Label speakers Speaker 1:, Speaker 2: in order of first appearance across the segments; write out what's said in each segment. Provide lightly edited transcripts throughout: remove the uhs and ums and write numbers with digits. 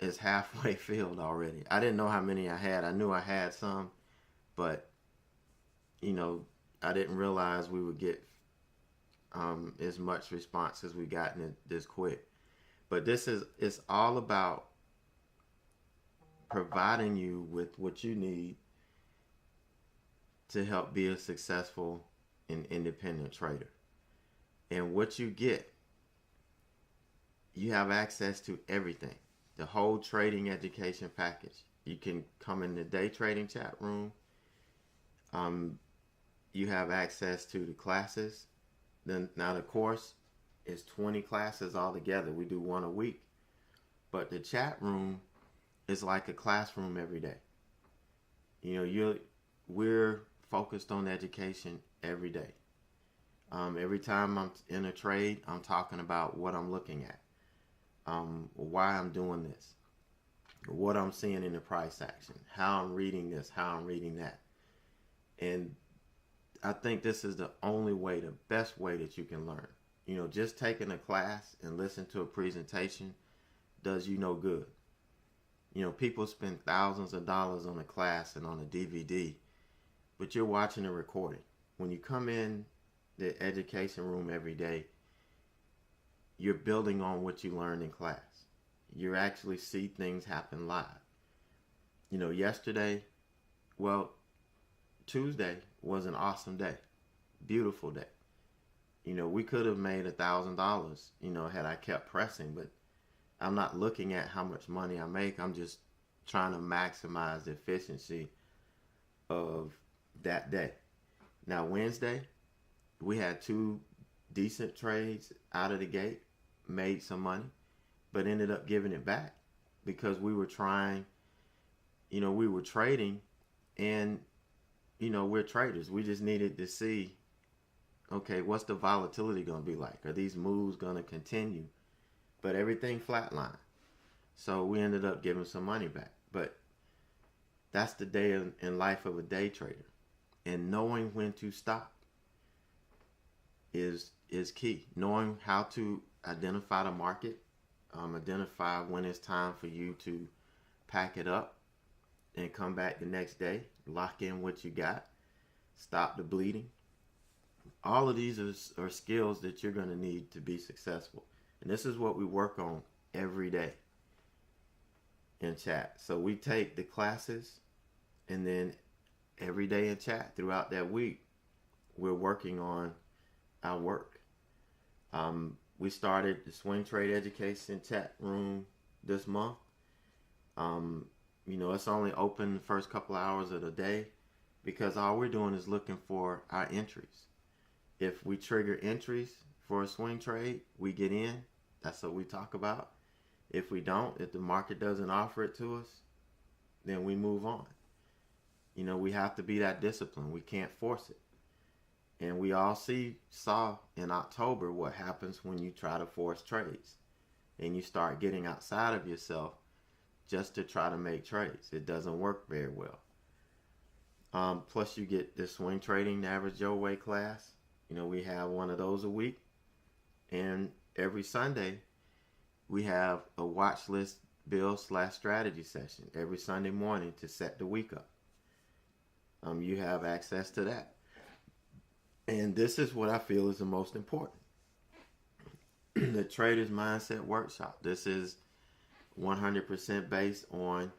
Speaker 1: is halfway filled already. I didn't know how many I had. I knew I had some, but you know, I didn't realize we would get as much response as we gotten it this quick. But it's all about providing you with what you need to help be a successful and independent trader. And what you get, you have access to everything. The whole trading education package. You can come in the day trading chat room. You have access to the classes. Now the course is 20 classes altogether. We do one a week. But the chat room is like a classroom every day. You know, we're focused on education every day. Every time I'm in a trade, I'm talking about what I'm looking at, why I'm doing this, what I'm seeing in the price action, how I'm reading this, how I'm reading that. And I think this is the only way, the best way that you can learn. You know, just taking a class and listen to a presentation does you no good. You know, people spend thousands of dollars on a class and on a DVD, but you're watching a recording. When you come in the education room every day, you're building on what you learned in class. You actually see things happen live. You know, Tuesday was an awesome day, beautiful day. You know, we could have made $1,000, you know, had I kept pressing, but I'm not looking at how much money I make. I'm just trying to maximize the efficiency of that day. Now, Wednesday, we had 2 decent trades out of the gate, made some money, but ended up giving it back because we were trying, you know, we were trading, and, you know, we're traders. We just needed to see, okay, what's the volatility going to be like? Are these moves going to continue? But everything flatlined. So we ended up giving some money back. But that's the day in life of a day trader. And knowing when to stop is key. Knowing how to identify the market, identify when it's time for you to pack it up and come back the next day, lock in what you got, stop the bleeding. All of these are skills that you're going to need to be successful. And this is what we work on every day in chat. So we take the classes, and then every day in chat throughout that week, we're working on our work. We started the Swing Trade Education chat room this month. You know, it's only open the first couple hours of the day because all we're doing is looking for our entries. If we trigger entries for a swing trade, we get in. That's what we talk about. If we don't, if the market doesn't offer it to us, then we move on. You know, we have to be that disciplined. We can't force it. And we all saw in October what happens when you try to force trades and you start getting outside of yourself just to try to make trades. It doesn't work very well. Plus you get the Swing Trading Average Joe Way class. You know, we have one of those a week. And every Sunday, we have a watch list build/strategy session every Sunday morning to set the week up. You have access to that. And this is what I feel is the most important. The Trader's Mindset Workshop. This is 100% based on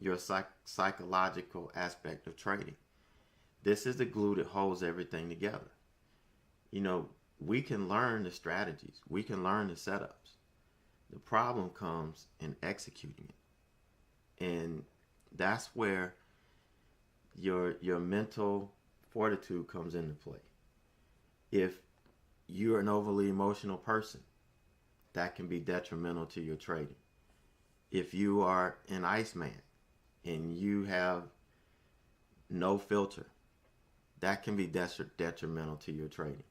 Speaker 1: your psychological aspect of trading. This is the glue that holds everything together. You know, we can learn the strategies. We can learn the setups. The problem comes in executing it. And that's where your mental fortitude comes into play. If you're an overly emotional person, that can be detrimental to your trading. If you are an Iceman and you have no filter, that can be detrimental to your trading.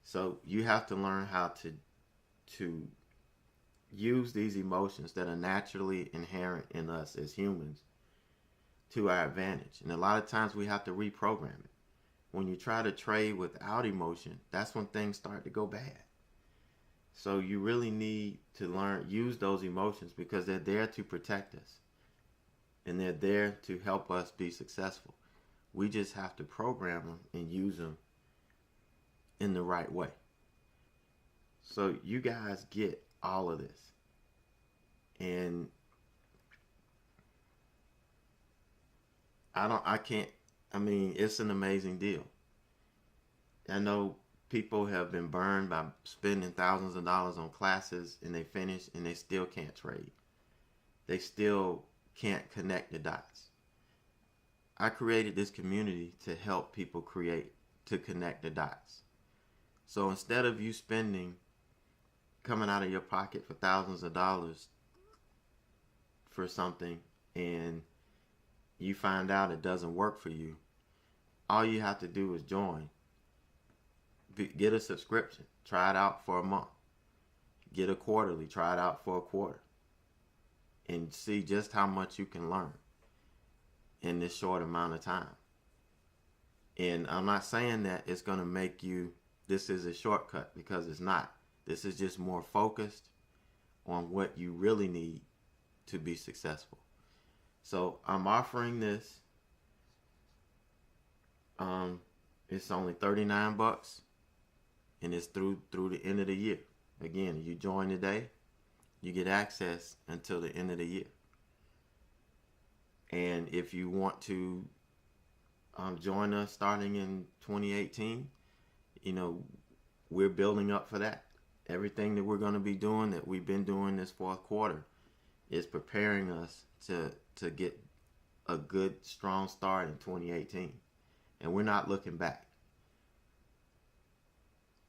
Speaker 1: So you have to learn how to use these emotions that are naturally inherent in us as humans to our advantage. And a lot of times we have to reprogram it. When you try to trade without emotion, that's when things start to go bad. So you really need to use those emotions, because they're there to protect us and they're there to help us be successful. We just have to program them and use them in the right way. So you guys get all of this. And it's an amazing deal. I know people have been burned by spending thousands of dollars on classes, and they finish and they still can't trade. They still can't connect the dots. I created this community to help people to connect the dots. So instead of you coming out of your pocket for thousands of dollars for something, and you find out it doesn't work for you, all you have to do is join. Get a subscription. Try it out for a month. Get a quarterly. Try it out for a quarter. And see just how much you can learn in this short amount of time. And I'm not saying that it's going to make this is a shortcut, because it's not. This is just more focused on what you really need to be successful. So I'm offering this. It's only $39, and it's through the end of the year. Again, you join today, you get access until the end of the year. And if you want to join us starting in 2018, we're building up for that. Everything that we're going to be doing, that we've been doing this fourth quarter, is preparing us to get a good, strong start in 2018. And we're not looking back.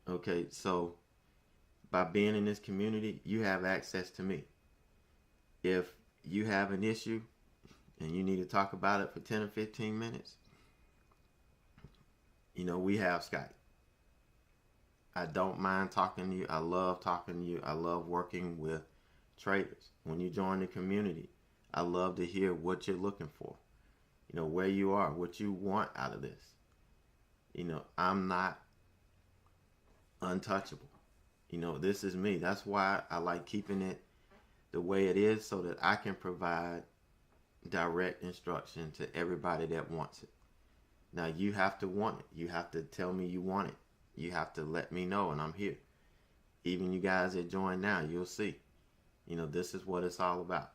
Speaker 1: Okay, so by being in this community, you have access to me. If you have an issue and you need to talk about it for 10 or 15 minutes, we have Skype. I don't mind talking to you. I love talking to you. I love working with traders. When you join the community, I love to hear what you're looking for. Where you are, what you want out of this. I'm not untouchable. This is me. That's why I like keeping it the way it is, so that I can provide direct instruction to everybody that wants it. Now, you have to want it. You have to tell me you want it. You have to let me know, and I'm here. Even you guys that join now, you'll see. This is what it's all about.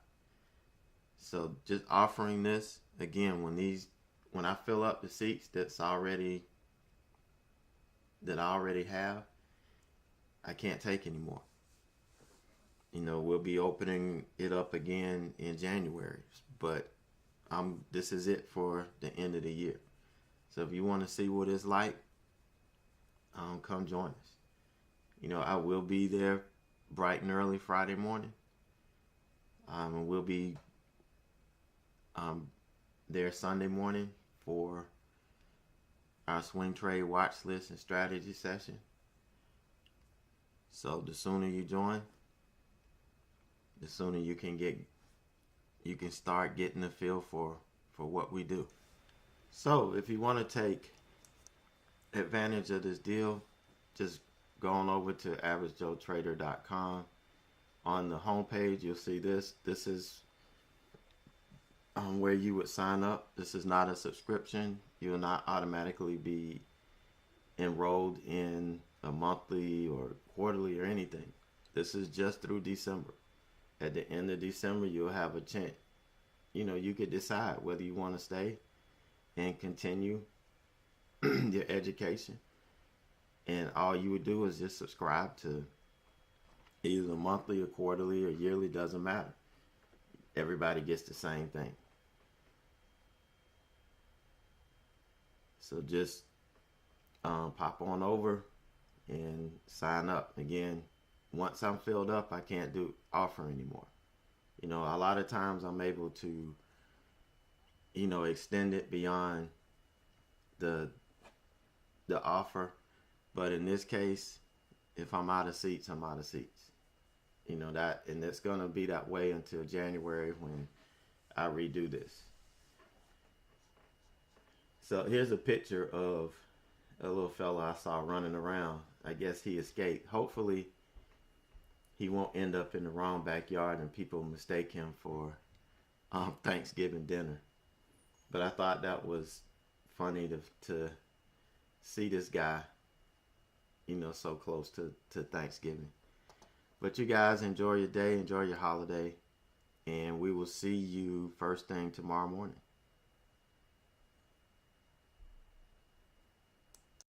Speaker 1: So just offering this, again, when I fill up the seats that I already have, I can't take anymore. We'll be opening it up again in January, but this is it for the end of the year. So if you want to see what it's like, come join us. I will be there bright and early Friday morning. And we'll be there Sunday morning for our swing trade watch list and strategy session. So the sooner you join, the sooner you can start getting a feel for what we do. So if you want to take advantage of this deal, just go on over to averagejoetrader.com. On the homepage, you'll see this. This is where you would sign up. This is not a subscription. You will not automatically be enrolled in a monthly or quarterly or anything. This is just through December. At the end of December, you'll have a chance. You could decide whether you want to stay and continue your education. And all you would do is just subscribe to either monthly or quarterly or yearly, doesn't matter. Everybody gets the same thing. So just pop on over and sign up. Again, once I'm filled up, I can't offer anymore. A lot of times I'm able to, extend it beyond the offer. But in this case, if I'm out of seats, I'm out of seats. And it's going to be that way until January, when I redo this. So here's a picture of a little fella I saw running around. I guess he escaped. Hopefully he won't end up in the wrong backyard and people mistake him for Thanksgiving dinner. But I thought that was funny to see this guy, so close to Thanksgiving. But you guys enjoy your day, enjoy your holiday, and we will see you first thing tomorrow morning.